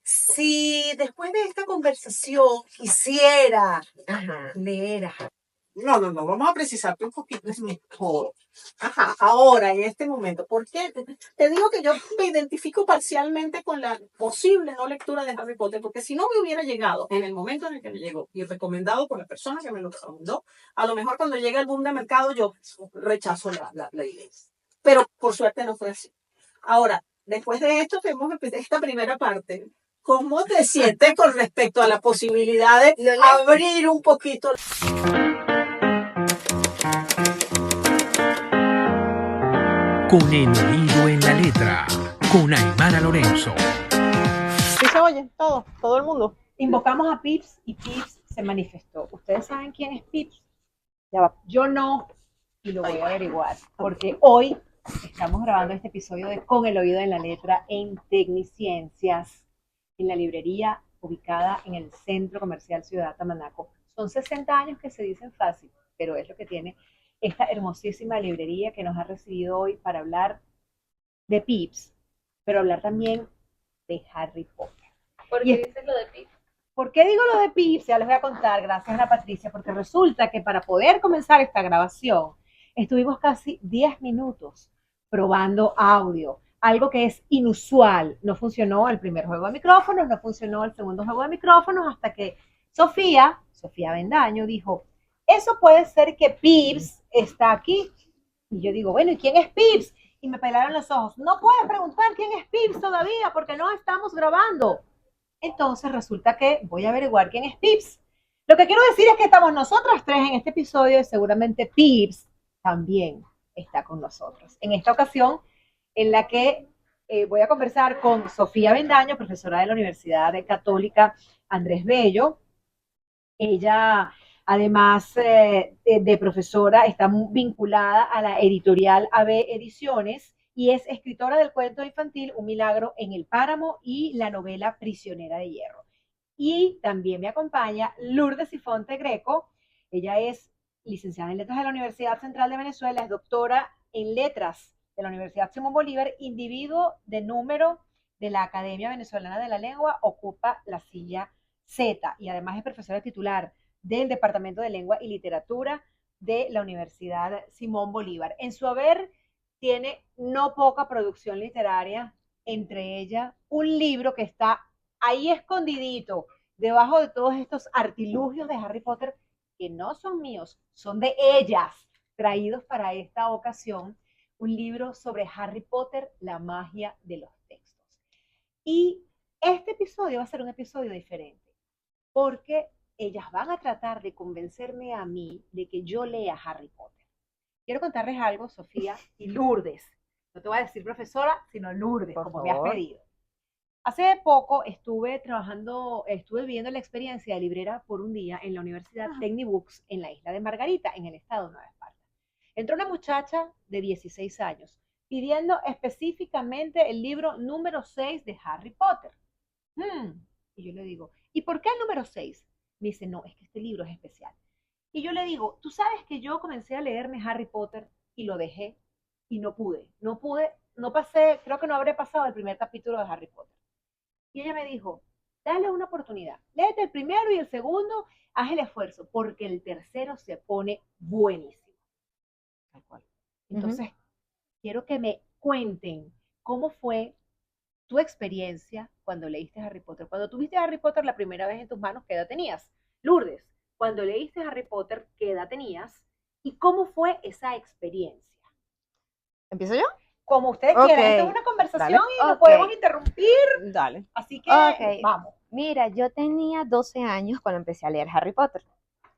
Si después de esta conversación quisiera leer No, vamos a precisarte un poquito mejor. Ajá, ahora, en este momento, ¿por qué? Te digo que yo me identifico parcialmente con la posible no lectura de Harry Potter, porque si no me hubiera llegado en el momento en el que me llegó y recomendado por la persona que me lo recomendó, a lo mejor cuando llegue el boom de mercado yo rechazo la idea. Pero por suerte no fue así. Ahora, después de esto, tenemos esta primera parte. ¿Cómo te sientes con respecto a la posibilidad de abrir un poquito? Con el oído en la letra, con Aymara Lorenzo. Sí se oye, todo el mundo. Invocamos a Pips y Pips se manifestó. ¿Ustedes saben quién es Pips? Ya va. Yo no, y lo voy a averiguar, porque hoy estamos grabando este episodio de Con el oído en la letra en Tecniciencias, en la librería ubicada en el Centro Comercial Ciudad Tamanaco. Son 60 años que se dicen fácil, pero es lo que tiene esta hermosísima librería que nos ha recibido hoy para hablar de Pips, pero hablar también de Harry Potter. ¿Por qué dices lo de Pips? ¿Por qué digo lo de Pips? Ya les voy a contar, gracias a Ana Patricia, porque resulta que para poder comenzar esta grabación estuvimos casi 10 minutos probando audio, algo que es inusual. No funcionó el primer juego de micrófonos, no funcionó el segundo juego de micrófonos, hasta que Sofía Bendaño, dijo, eso puede ser que Pips está aquí. Y yo digo, bueno, ¿y quién es Pips? Y me pelaron los ojos. No puedes preguntar quién es Pips todavía, porque no estamos grabando. Entonces resulta que voy a averiguar quién es Pips. Lo que quiero decir es que estamos nosotras tres en este episodio y seguramente Pips también está con nosotros. En esta ocasión en la que voy a conversar con Sofía Bendaño, profesora de la Universidad Católica Andrés Bello. Ella, además de profesora, está vinculada a la editorial AB Ediciones y es escritora del cuento infantil Un milagro en el páramo y la novela Prisionera de hierro. Y también me acompaña Lourdes Sifonte Greco. Ella es licenciada en Letras de la Universidad Central de Venezuela, es doctora en Letras de la Universidad Simón Bolívar, individuo de número de la Academia Venezolana de la Lengua, ocupa la silla Z y además es profesora titular del Departamento de Lengua y Literatura de la Universidad Simón Bolívar. En su haber tiene no poca producción literaria, entre ellas un libro que está ahí escondidito, debajo de todos estos artilugios de Harry Potter, que no son míos, son de ellas, traídos para esta ocasión, un libro sobre Harry Potter, la magia de los textos. Y este episodio va a ser un episodio diferente, porque ellas van a tratar de convencerme a mí de que yo lea Harry Potter. Quiero contarles algo, Sofía y Lourdes. No te voy a decir profesora, sino Lourdes, por como favor. Me has pedido. Hace poco estuve viviendo la experiencia de librera por un día en la Universidad Technibooks en la isla de Margarita, en el estado de Nueva Esparta. Entró una muchacha de 16 años pidiendo específicamente el libro número 6 de Harry Potter. Y yo le digo, ¿y por qué el número 6? Me dice, no, es que este libro es especial. Y yo le digo, tú sabes que yo comencé a leerme Harry Potter y lo dejé y no pasé, creo que no habré pasado el primer capítulo de Harry Potter. Y ella me dijo, dale una oportunidad, léete el primero y el segundo, haz el esfuerzo, porque el tercero se pone buenísimo. Tal cual. Entonces, quiero que me cuenten cómo fue tu experiencia cuando leíste Harry Potter. Cuando tuviste Harry Potter la primera vez en tus manos, ¿qué edad tenías? Lourdes, cuando leíste Harry Potter, ¿qué edad tenías? ¿Y cómo fue esa experiencia? ¿Empiezo yo? Como ustedes quieran, esto es una conversación y no podemos interrumpir. Dale. Así que vamos. Mira, yo tenía 12 años cuando empecé a leer Harry Potter.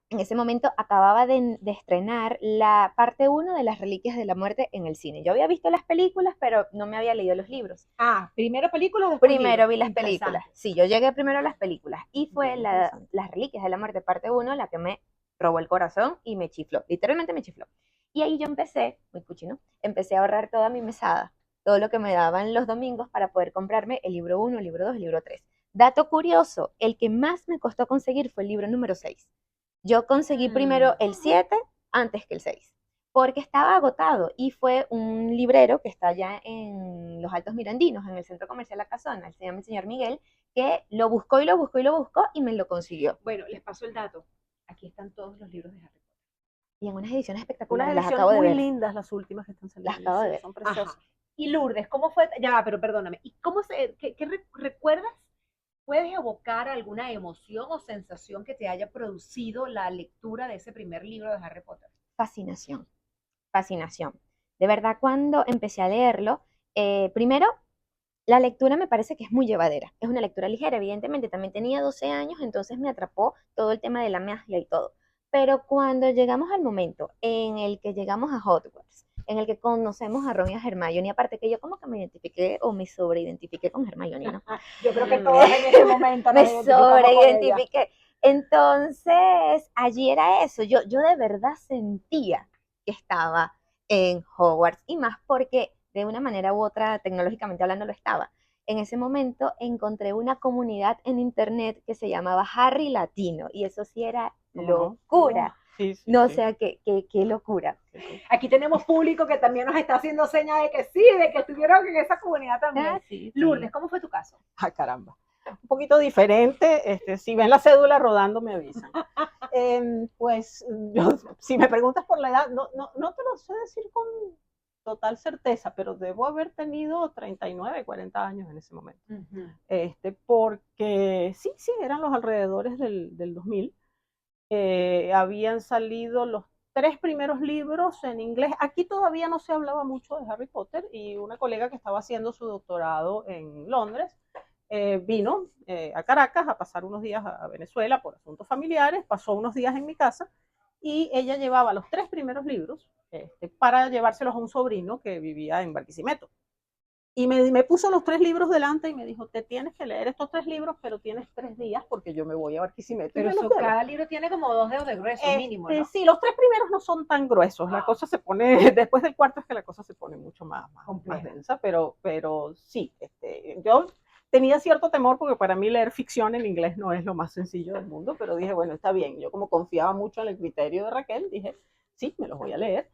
En ese momento acababa de estrenar la parte 1 de Las Reliquias de la Muerte en el cine. Yo había visto las películas, pero no me había leído los libros. Primero películas, después Primero vi las películas. Sí, yo llegué primero a las películas. Y fue Las Reliquias de la Muerte parte 1 la que me robó el corazón y me chifló. Literalmente me chifló. Y ahí yo empecé a ahorrar toda mi mesada, todo lo que me daban los domingos para poder comprarme el libro 1, el libro 2, el libro 3. Dato curioso, el que más me costó conseguir fue el libro número 6. Yo conseguí primero el 7 antes que el 6, porque estaba agotado y fue un librero que está allá en los Altos Mirandinos, en el centro comercial La Casona, se llama el señor Miguel, que lo buscó y lo buscó y lo buscó y me lo consiguió. Bueno, les paso el dato. Aquí están todos los libros de Harry Potter. Y en unas ediciones Unas espectaculares, las ediciones acabo de muy ver. lindas, las últimas que están Las saliendo. acabo de Sí, ver. son preciosas. Ajá. Y Lourdes, ¿cómo fue? Ya, pero perdóname. ¿Y cómo recuerdas? ¿Puedes evocar alguna emoción o sensación que te haya producido la lectura de ese primer libro de Harry Potter? Fascinación, fascinación. De verdad, cuando empecé a leerlo, primero, la lectura me parece que es muy llevadera. Es una lectura ligera, evidentemente. También tenía 12 años, entonces me atrapó todo el tema de la magia y todo. Pero cuando llegamos al momento en el que llegamos a Hogwarts, en el que conocemos a Ron y a Hermione, y aparte que yo como que me identifiqué o me sobreidentifiqué con Hermione, ¿no? Yo creo que todos en ese momento Me nos identificamos con ella. sobreidentifiqué. Entonces, allí era eso. Yo de verdad sentía que estaba en Hogwarts y más porque de una manera u otra, tecnológicamente hablando, lo estaba. En ese momento encontré una comunidad en internet que se llamaba Harry Latino y eso sí era ¿Cómo no? locura. Sí, sí, No, o sí. sea, qué locura. Aquí tenemos público que también nos está haciendo señas de que sí, de que estuvieron en esa comunidad también. Ah, sí, sí. Lourdes, ¿cómo fue tu caso? Ah, caramba. Un poquito diferente. Si ven la cédula rodando, me avisan. Pues, si me preguntas por la edad, no te lo sé decir con total certeza, pero debo haber tenido 39, 40 años en ese momento. Porque sí, eran los alrededores del 2000. Habían salido los 3 primeros libros en inglés. Aquí todavía no se hablaba mucho de Harry Potter y una colega que estaba haciendo su doctorado en Londres vino a Caracas a pasar unos días a Venezuela por asuntos familiares, pasó unos días en mi casa y ella llevaba los 3 primeros libros para llevárselos a un sobrino que vivía en Barquisimeto. Y me puso los 3 libros delante y me dijo, te tienes que leer estos 3 libros, pero tienes 3 días porque yo me voy a Barquisimeto. Pero eso, cada libro tiene como 2 dedos de grueso mínimo, ¿no? Sí, los 3 primeros no son tan gruesos. La cosa se pone, después del cuarto es que la cosa se pone mucho más densa, pero sí, yo tenía cierto temor porque para mí leer ficción en inglés no es lo más sencillo del mundo, pero dije, bueno, está bien. Yo como confiaba mucho en el criterio de Raquel, dije, sí, me los voy a leer.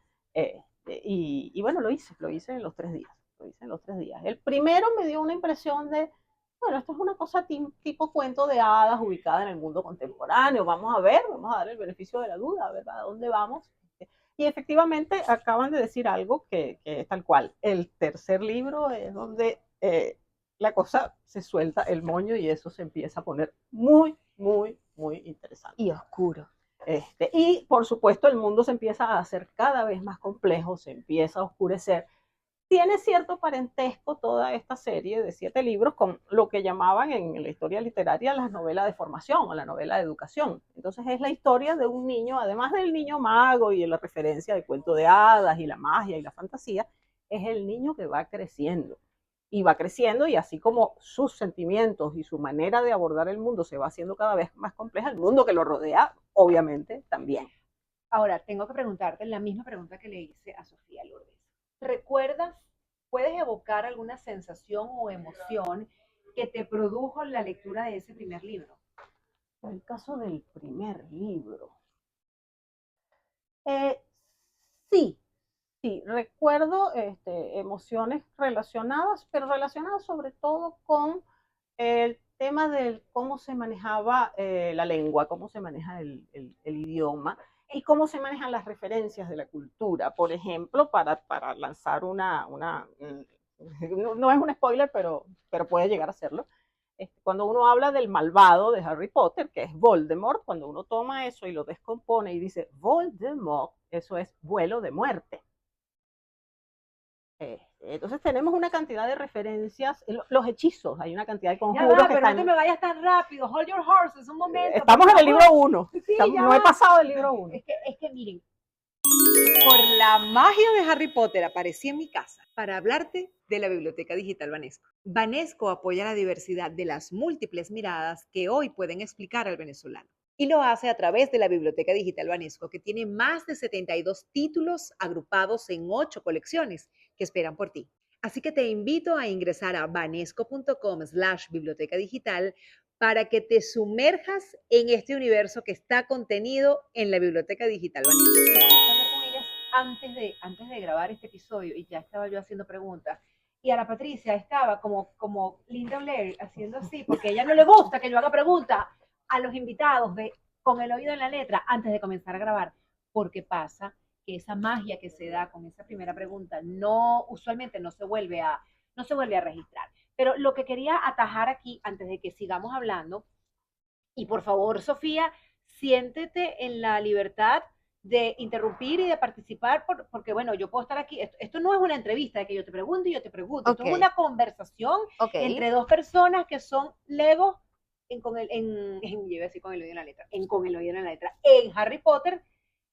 Y bueno, lo hice en los 3 días. Lo hice en los 3 días. El primero me dio una impresión de, bueno, esto es una cosa tipo cuento de hadas ubicada en el mundo contemporáneo. Vamos a ver, vamos a dar el beneficio de la duda, ¿verdad? ¿A dónde vamos? Y efectivamente acaban de decir algo que es tal cual. El tercer libro es donde la cosa se suelta el moño y eso se empieza a poner muy, muy, muy interesante. Y oscuro. Y por supuesto el mundo se empieza a hacer cada vez más complejo, se empieza a oscurecer. Tiene cierto parentesco toda esta serie de 7 libros con lo que llamaban en la historia literaria las novelas de formación o la novela de educación. Entonces es la historia de un niño, además del niño mago y de la referencia del cuento de hadas y la magia y la fantasía, es el niño que va creciendo. Y va creciendo y así como sus sentimientos y su manera de abordar el mundo se va haciendo cada vez más compleja, el mundo que lo rodea, obviamente, también. Ahora, tengo que preguntarte la misma pregunta que le hice a Sofía Lourdes. ¿Recuerdas, puedes evocar alguna sensación o emoción que te produjo la lectura de ese primer libro? En el caso del primer libro, sí, recuerdo emociones relacionadas, pero relacionadas sobre todo con el tema de cómo se manejaba la lengua, cómo se maneja el idioma y cómo se manejan las referencias de la cultura. Por ejemplo, para lanzar no es un spoiler, pero puede llegar a serlo. Cuando uno habla del malvado de Harry Potter, que es Voldemort, cuando uno toma eso y lo descompone y dice Voldemort, eso es vuelo de muerte. Entonces tenemos una cantidad de referencias, los hechizos, hay una cantidad de conjuros. Ya va, pero no te me vayas tan rápido, hold your horses, un momento. Estamos en el libro 1, sí, no he pasado el libro 1. Es que miren, por la magia de Harry Potter aparecí en mi casa para hablarte de la Biblioteca Digital Banesco. Banesco apoya la diversidad de las múltiples miradas que hoy pueden explicar al venezolano. Y lo hace a través de la Biblioteca Digital Banesco, que tiene más de 72 títulos agrupados en 8 colecciones que esperan por ti. Así que te invito a ingresar a banesco.com/biblioteca digital para que te sumerjas en este universo que está contenido en la Biblioteca Digital Banesco. antes de grabar este episodio, y ya estaba yo haciendo preguntas, y a la Patricia estaba como Linda Blair haciendo así, porque a ella no le gusta que yo haga preguntas a los invitados con el oído en la letra antes de comenzar a grabar, porque pasa que esa magia que se da con esa primera pregunta usualmente no se vuelve a registrar. Pero lo que quería atajar aquí, antes de que sigamos hablando, y por favor, Sofía, siéntete en la libertad de interrumpir y de participar, porque bueno, yo puedo estar aquí, esto no es una entrevista de que yo te pregunto y yo te pregunto, esto es una conversación entre dos personas que son legos con el oído en la letra, con el oído en la letra, en Harry Potter,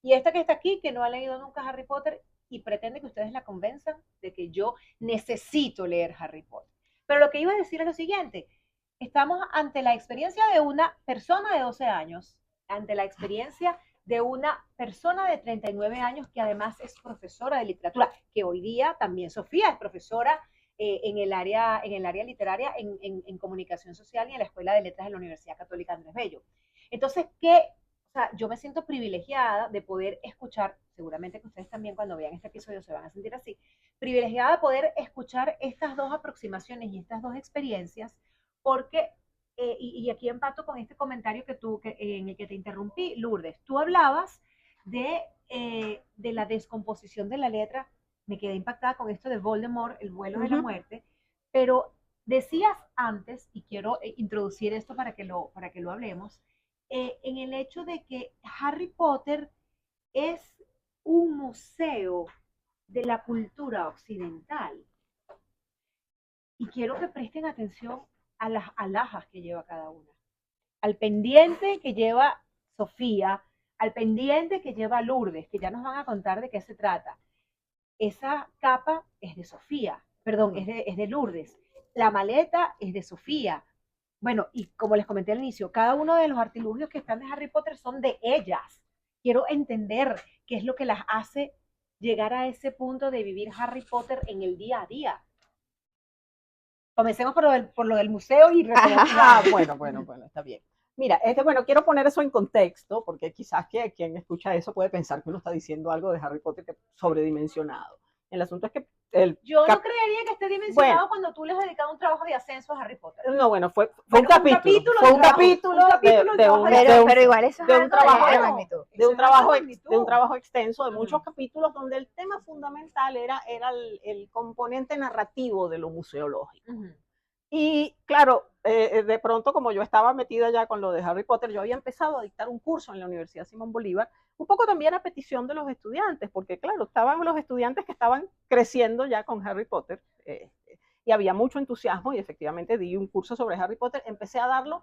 y esta que está aquí, que no ha leído nunca Harry Potter, y pretende que ustedes la convenzan de que yo necesito leer Harry Potter. Pero lo que iba a decir es lo siguiente: estamos ante la experiencia de una persona de 12 años, ante la experiencia de una persona de 39 años que además es profesora de literatura, que hoy día también Sofía es profesora en el área literaria, en comunicación social y en la Escuela de Letras de la Universidad Católica Andrés Bello. Entonces, o sea, yo me siento privilegiada de poder escuchar, seguramente que ustedes también cuando vean este episodio se van a sentir así, privilegiada de poder escuchar estas dos aproximaciones y estas dos experiencias, porque, y aquí empato con este comentario en el que te interrumpí, Lourdes, tú hablabas de la descomposición de la letra, me quedé impactada con esto de Voldemort, el vuelo de la muerte, pero decías antes, y quiero introducir esto para que lo hablemos, en el hecho de que Harry Potter es un museo de la cultura occidental. Y quiero que presten atención a las alhajas que lleva cada una, al pendiente que lleva Sofía, al pendiente que lleva Lourdes, que ya nos van a contar de qué se trata. Esa capa es de Sofía, perdón, es de Lourdes. La maleta es de Sofía. Bueno, y como les comenté al inicio, cada uno de los artilugios que están de Harry Potter son de ellas. Quiero entender qué es lo que las hace llegar a ese punto de vivir Harry Potter en el día a día. Comencemos por lo del museo y bueno, está bien. Mira, bueno, quiero poner eso en contexto, porque quizás que quien escucha eso puede pensar que uno está diciendo algo de Harry Potter sobredimensionado. El asunto es que yo no creería que esté dimensionado cuando tú les has dedicado un trabajo de ascenso a Harry Potter. No, bueno, fue un capítulo pero igual eso de un trabajo extenso de muchos capítulos donde el tema fundamental era el componente narrativo de lo museológico. Y claro, de pronto, como yo estaba metida ya con lo de Harry Potter, yo había empezado a dictar un curso en la Universidad Simón Bolívar, un poco también a petición de los estudiantes, porque claro, estaban los estudiantes que estaban creciendo ya con Harry Potter, y había mucho entusiasmo, y efectivamente di un curso sobre Harry Potter. Empecé a darlo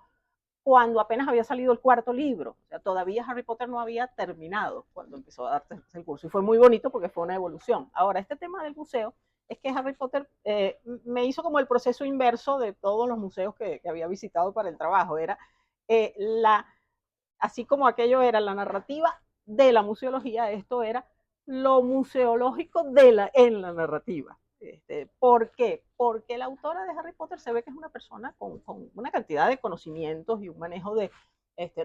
cuando apenas había salido el cuarto libro, o sea, todavía Harry Potter no había terminado cuando empezó a darse el curso, y fue muy bonito porque fue una evolución. Ahora, este tema del museo es que Harry Potter me hizo como el proceso inverso de todos los museos que había visitado para el trabajo. Era así como aquello era la narrativa de la museología, esto era lo museológico en la narrativa. ¿Por qué? Porque la autora de Harry Potter se ve que es una persona con una cantidad de conocimientos y un manejo de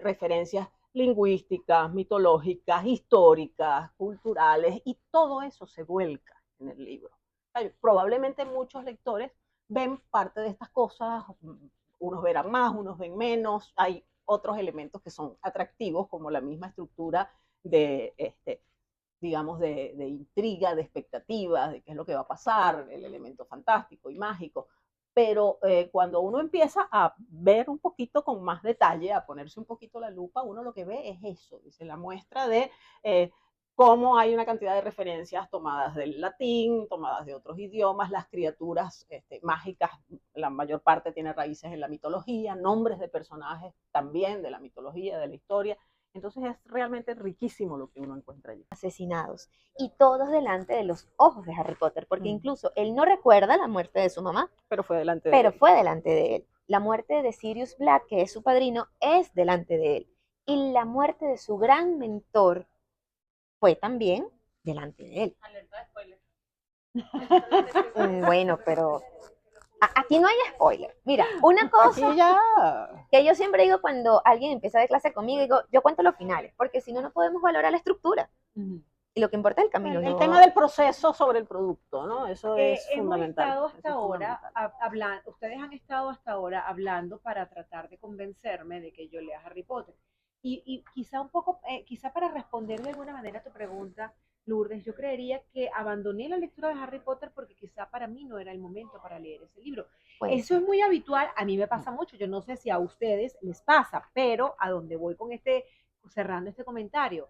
referencias lingüísticas, mitológicas, históricas, culturales, y todo eso se vuelca en el libro. Probablemente muchos lectores ven parte de estas cosas, unos verán más, unos ven menos. Hay otros elementos que son atractivos, como la misma estructura digamos, de intriga, de expectativas, de qué es lo que va a pasar, el elemento fantástico y mágico. Pero cuando uno empieza a ver un poquito con más detalle, a ponerse un poquito la lupa, uno lo que ve es eso, dice, la muestra de cómo hay una cantidad de referencias tomadas del latín, tomadas de otros idiomas, las criaturas mágicas, la mayor parte tiene raíces en la mitología, nombres de personajes también de la mitología, de la historia. Entonces es realmente riquísimo lo que uno encuentra allí. Asesinados, y todos delante de los ojos de Harry Potter, porque incluso él no recuerda la muerte de su mamá, pero fue delante de él. Fue delante de él. La muerte de Sirius Black, que es su padrino, es delante de él. Y la muerte de su gran mentor fue también delante de él. Alerta de spoiler. Bueno, pero aquí no hay spoiler. Mira, una cosa que yo siempre digo cuando alguien empieza de clase conmigo, digo, yo cuento los finales, porque si no, no podemos valorar la estructura. Y lo que importa es el camino. El tema del proceso sobre el producto, ¿no? Eso es fundamental. Ustedes han estado hasta ahora hablando para tratar de convencerme de que yo lea Harry Potter. Y quizá un poco, quizá para responder de alguna manera a tu pregunta, Lourdes, yo creería que abandoné la lectura de Harry Potter porque quizá para mí no era el momento para leer ese libro. Pues, Eso es muy habitual, a mí me pasa mucho, yo no sé si a ustedes les pasa, pero a donde voy con cerrando este comentario,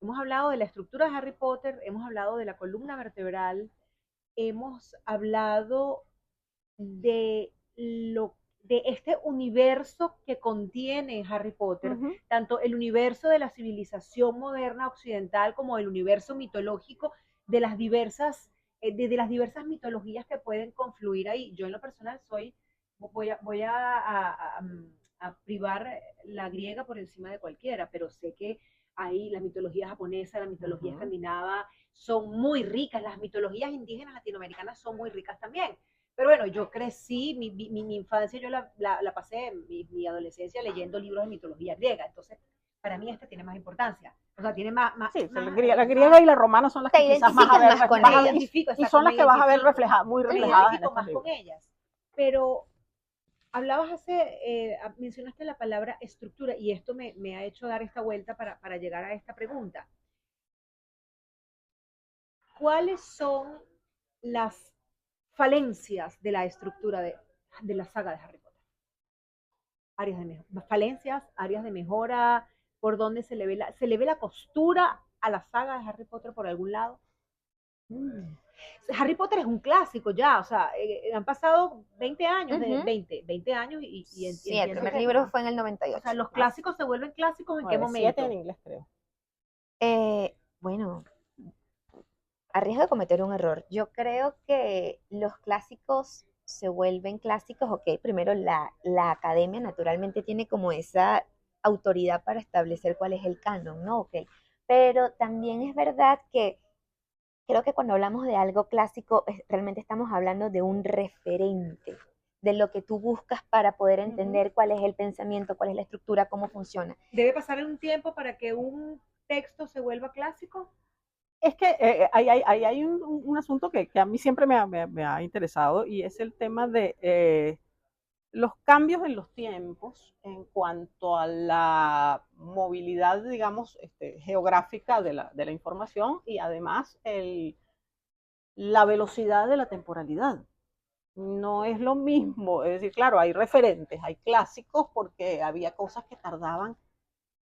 hemos hablado de la estructura de Harry Potter, hemos hablado de la columna vertebral, hemos hablado de de este universo que contiene Harry Potter, tanto el universo de la civilización moderna occidental como el universo mitológico de las diversas mitologías que pueden confluir ahí. Yo en lo personal voy a privar la griega por encima de cualquiera, pero sé que ahí la mitología japonesa, la mitología escandinava son muy ricas, las mitologías indígenas latinoamericanas son muy ricas también. Pero bueno, yo crecí, mi infancia yo la pasé, mi adolescencia leyendo libros de mitología griega, entonces para mí tiene más importancia. O sea, tiene más sí, la griega y la romana son las que quizás más a ver con ellas. Y son las que vas a ver muy reflejadas en estos más libros. Con ellas. Pero hablabas mencionaste la palabra estructura y esto me ha hecho dar esta vuelta para llegar a esta pregunta. ¿Cuáles son las falencias de la estructura de la saga de Harry Potter? Falencias, áreas de mejora, por dónde se le ve la costura a la saga de Harry Potter por algún lado. Harry Potter es un clásico ya, o sea, han pasado 20 años, 20 años sí, el primer libro fue en el 98. O sea, los clásicos se vuelven clásicos ¿en qué momento? 7 en inglés, creo. Bueno, arriesgo de cometer un error. Yo creo que los clásicos se vuelven clásicos, ok, primero la academia naturalmente tiene como esa autoridad para establecer cuál es el canon, ¿no? Ok, pero también es verdad que creo que cuando hablamos de algo clásico, realmente estamos hablando de un referente, de lo que tú buscas para poder entender cuál es el pensamiento, cuál es la estructura, cómo funciona. ¿Debe pasar un tiempo para que un texto se vuelva clásico? Es que hay un asunto que a mí siempre me ha interesado y es el tema de los cambios en los tiempos en cuanto a la movilidad, digamos, geográfica de la información y además la velocidad de la temporalidad. No es lo mismo, es decir, claro, hay referentes, hay clásicos porque había cosas que tardaban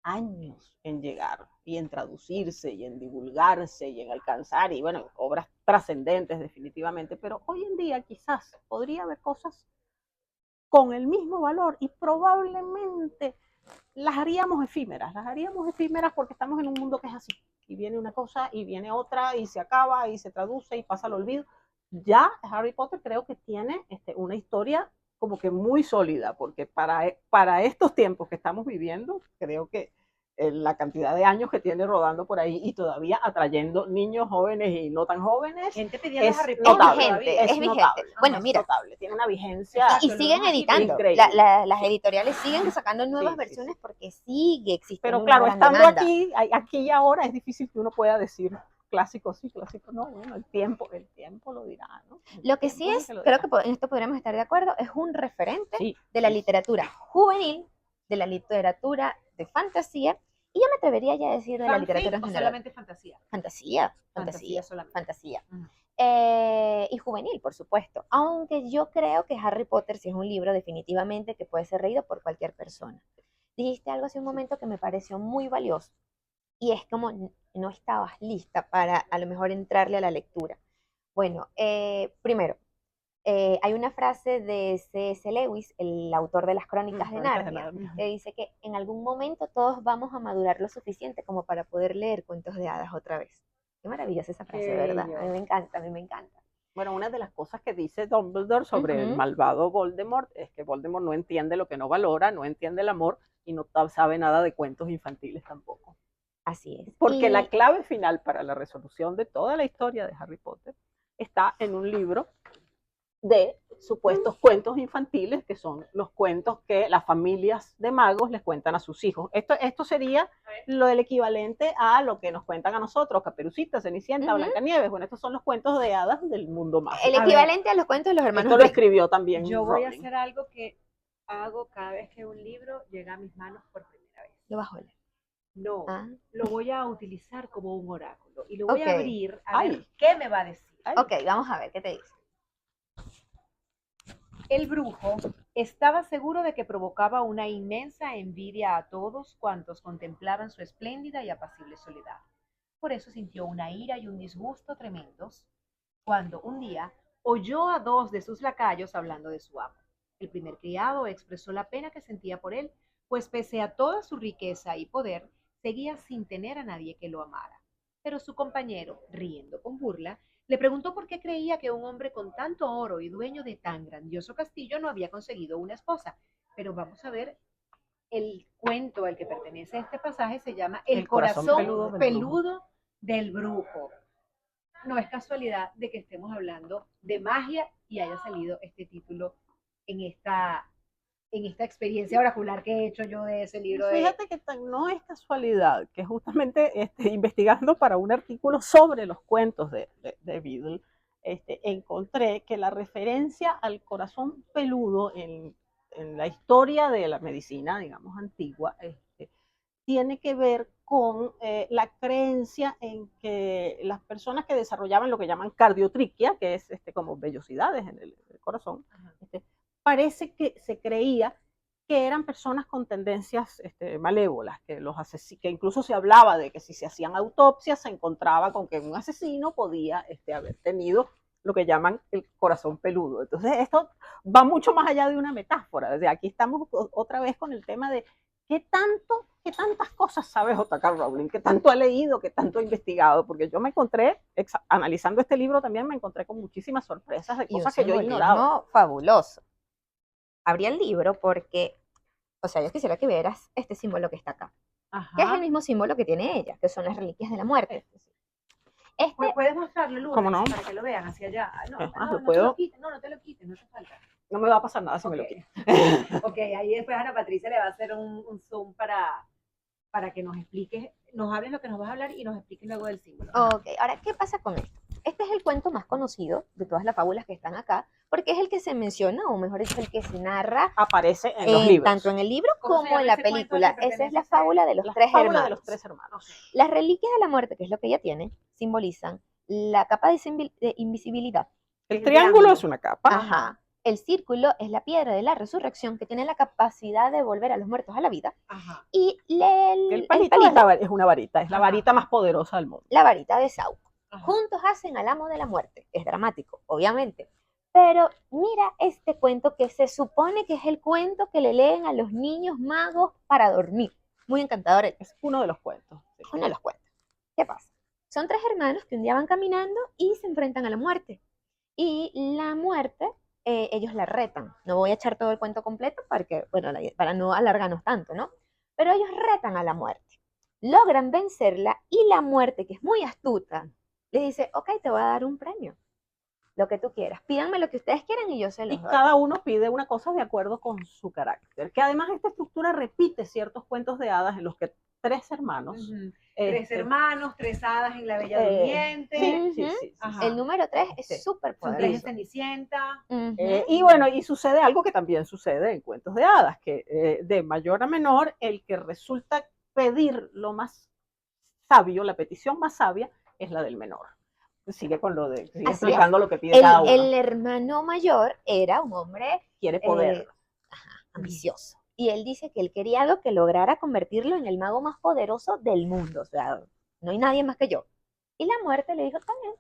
años en llegar y en traducirse y en divulgarse y en alcanzar y bueno, obras trascendentes definitivamente, pero hoy en día quizás podría haber cosas con el mismo valor y probablemente las haríamos efímeras porque estamos en un mundo que es así y viene una cosa y viene otra y se acaba y se traduce y pasa al olvido. Ya Harry Potter creo que tiene una historia como que muy sólida, porque para estos tiempos que estamos viviendo, creo que la cantidad de años que tiene rodando por ahí y todavía atrayendo niños jóvenes y no tan jóvenes, gente pidiendo es Harry Potter, notable, es notable. Bueno, mira, notable. Tiene una vigencia y siguen editando, las editoriales siguen sacando nuevas versiones porque sigue existiendo. Pero claro, estando aquí y ahora es difícil que uno pueda decir clásico sí, clásico no, bueno, el tiempo lo dirá, ¿no? Lo que sí es, creo que en esto podríamos estar de acuerdo, es un referente de la literatura juvenil, de la literatura de fantasía, y yo me atrevería ya a decir de la literatura en general. Solamente fantasía. Fantasía. Y juvenil, por supuesto. Aunque yo creo que Harry Potter sí es un libro definitivamente que puede ser leído por cualquier persona. Dijiste algo hace un momento que me pareció muy valioso. Y es como no estabas lista para a lo mejor entrarle a la lectura. Bueno, primero, hay una frase de C.S. Lewis, el autor de las Crónicas de Narnia, que dice que en algún momento todos vamos a madurar lo suficiente como para poder leer cuentos de hadas otra vez. Qué maravillosa esa frase, ¿verdad? A mí me encanta. Bueno, una de las cosas que dice Dumbledore sobre el malvado Voldemort es que Voldemort no entiende lo que no valora, no entiende el amor y no sabe nada de cuentos infantiles tampoco. Así es. Porque la clave final para la resolución de toda la historia de Harry Potter está en un libro de supuestos cuentos infantiles, que son los cuentos que las familias de magos les cuentan a sus hijos. Esto sería lo del equivalente a lo que nos cuentan a nosotros, Caperucita, Cenicienta, Blancanieves. Bueno, estos son los cuentos de hadas del mundo mágico. El equivalente a los cuentos de los hermanos Esto lo Grimm. escribió también Yo voy a Rowling. hacer algo que hago cada vez que un libro llega a mis manos por primera vez. Lo vas a oler. No, Ah. lo voy a utilizar como un oráculo y lo voy Ok. a abrir a ver Ay. qué me va a decir. Ay. Ok, vamos a ver, ¿qué te dice? El brujo estaba seguro de que provocaba una inmensa envidia a todos cuantos contemplaban su espléndida y apacible soledad. Por eso sintió una ira y un disgusto tremendos cuando un día oyó a dos de sus lacayos hablando de su amo. El primer criado expresó la pena que sentía por él, pues pese a toda su riqueza y poder, seguía sin tener a nadie que lo amara. Pero su compañero, riendo con burla, le preguntó por qué creía que un hombre con tanto oro y dueño de tan grandioso castillo no había conseguido una esposa. Pero vamos a ver, el cuento al que pertenece este pasaje se llama El corazón peludo del brujo. No es casualidad de que estemos hablando de magia y haya salido este título en esta experiencia oracular que he hecho yo de ese libro. Fíjate que no es casualidad que justamente investigando para un artículo sobre los cuentos de Beadle, encontré que la referencia al corazón peludo en la historia de la medicina, digamos, antigua, tiene que ver con la creencia en que las personas que desarrollaban lo que llaman cardiotriquia, que es como vellosidades en el corazón, parece que se creía que eran personas con tendencias malévolas, que incluso se hablaba de que si se hacían autopsias se encontraba con que un asesino podía haber tenido lo que llaman el corazón peludo. Entonces esto va mucho más allá de una metáfora. Desde aquí estamos otra vez con el tema de qué tantas cosas sabe J.K. Rowling, qué tanto ha leído, qué tanto ha investigado, porque yo me encontré, analizando este libro también me encontré con muchísimas sorpresas de cosas que yo ignoraba. Fabuloso. Abrí el libro porque, o sea, yo quisiera que vieras este símbolo que está acá, que es el mismo símbolo que tiene ella, que son las reliquias de la muerte. ¿Puedes mostrarlo, Lourdes, ¿Cómo no? para que lo vean hacia allá? ¿lo puedo? No te lo quites, no te falta. No me va a pasar nada si me lo Ok. quito. Ok, ahí después Ana Patricia le va a hacer un zoom para que nos expliques, nos hables lo que nos vas a hablar y nos expliques luego del símbolo. Ok, ahora, ¿qué pasa con esto? Este es el cuento más conocido de todas las fábulas que están acá, porque es el que se menciona, o mejor dicho, el que se narra Aparece en los libros. tanto en el libro ¿Cómo se como llama en la ese cuento película. al que Esa es la pertenece? fábula de los La tres fábula hermanos. de los tres hermanos. Las reliquias de la muerte, que es lo que ella tiene, simbolizan la capa de invisibilidad. El triángulo es una capa. Ajá. El círculo es la piedra de la resurrección, que tiene la capacidad de volver a los muertos a la vida. Ajá. Y El palito es una varita, es la varita más poderosa del mundo. la varita de Sauco. Ajá. Juntos hacen al amo de la muerte. Es dramático, obviamente. Pero mira este cuento que se supone que es el cuento que le leen a los niños magos para dormir. Muy encantador. Es uno de los cuentos. Sí. Uno de los cuentos. ¿Qué pasa? Son tres hermanos que un día van caminando y se enfrentan a la muerte. Y la muerte, ellos la retan. No voy a echar todo el cuento completo porque, bueno, para no alargarnos tanto, ¿no? Pero ellos retan a la muerte. Logran vencerla y la muerte, que es muy astuta, le dice, ok, te voy a dar un premio. Lo que tú quieras. Pídanme lo que ustedes quieran y yo se los Y doy. cada uno pide una cosa de acuerdo con su carácter. Que además esta estructura repite ciertos cuentos de hadas en los que tres hermanos. Ujú. Tres hermanos, tres hadas en la Bella Durmiente. Sí. Ajá. El número 3 Sí. es súper Son tres poderoso. en Cenicienta. Y bueno, y sucede algo que también sucede en cuentos de hadas, que de mayor a menor, el que resulta pedir lo más sabio, la petición más sabia, es la del menor. Sigue explicando lo que pide cada uno. El hermano mayor era un hombre Quiere poder. ambicioso. Y él dice que él quería algo que lograra convertirlo en el mago más poderoso del mundo. O sea, no hay nadie más que yo. Y la muerte le dijo, también.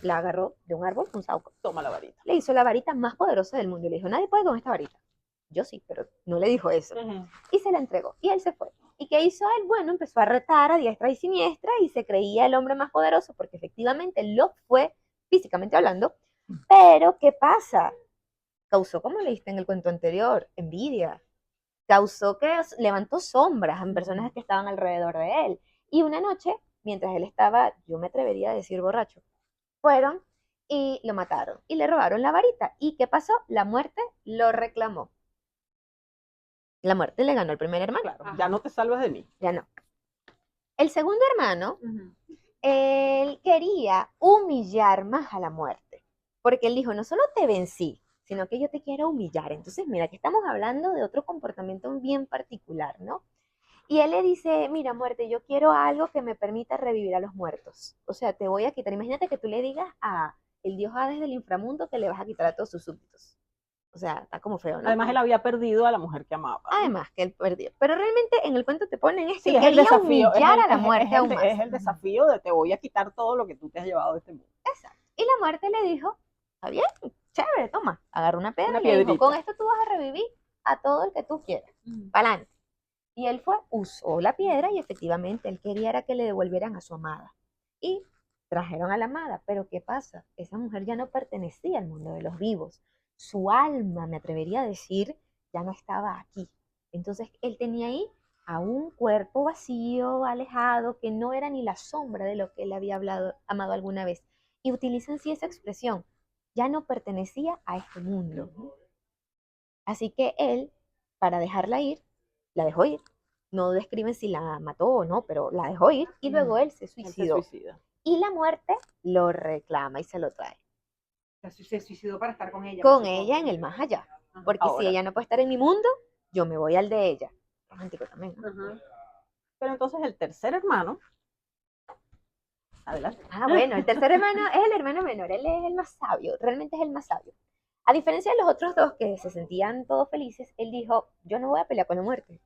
La agarró de un árbol, un sauco. Toma la varita. Le hizo la varita más poderosa del mundo. Y le dijo, nadie puede con esta varita. Yo sí, pero no le dijo eso. Y se la entregó. Y él se fue. ¿Y qué hizo él? Bueno, empezó a retar a diestra y siniestra y se creía el hombre más poderoso porque efectivamente lo fue, físicamente hablando. Pero, ¿qué pasa? Causó, como leíste en el cuento anterior, envidia. Causó que levantó sombras en personas que estaban alrededor de él. Y una noche, mientras él estaba, yo me atrevería a decir borracho, fueron y lo mataron y le robaron la varita. ¿Y qué pasó? La muerte lo reclamó. La muerte le ganó al primer hermano. Claro, ya no te salvas de mí. Ya no. El segundo hermano, él quería humillar más a la muerte, porque él dijo, no solo te vencí, sino que yo te quiero humillar. Entonces, mira, que estamos hablando de otro comportamiento bien particular, ¿no? Y él le dice, mira, muerte, yo quiero algo que me permita revivir a los muertos. O sea, te voy a quitar. Imagínate que tú le digas a el dios Hades del inframundo que le vas a quitar a todos sus súbditos. O sea, está como feo, ¿no? Además, él había perdido a la mujer que amaba. Además, que él perdió. Pero realmente en el cuento te ponen Sí, que es el quería desafío. humillar a la muerte aún más. Es el desafío de te voy a quitar todo lo que tú te has llevado de este mundo. Exacto. Y la muerte le dijo, está bien, chévere, toma. Agarró una piedra Una y le dijo, piedrita. con esto tú vas a revivir a todo el que tú quieras. Para adelante. Y él fue, usó la piedra y efectivamente él quería era que le devolvieran a su amada. Y trajeron a la amada. Pero ¿qué pasa? Esa mujer ya no pertenecía al mundo de los vivos. Su alma, me atrevería a decir, ya no estaba aquí. Entonces él tenía ahí a un cuerpo vacío, alejado, que no era ni la sombra de lo que él había amado alguna vez. Y utilizan sí esa expresión, ya no pertenecía a este mundo. Así que él, para dejarla ir, la dejó ir. No describen si la mató o no, pero la dejó ir y luego él se suicidó. Él se suicida. Y la muerte lo reclama y se lo trae. Se suicidó para estar con ella. Con ella en el más allá. Porque Ahora. si ella no puede estar en mi mundo, yo me voy al de ella. Romántico también, ¿no? Pero entonces el tercer hermano, adelante. Ah, bueno, el tercer hermano es el hermano menor, él es el más sabio, realmente es el más sabio. A diferencia de los otros dos que se sentían todos felices, él dijo, yo no voy a pelear con la muerte.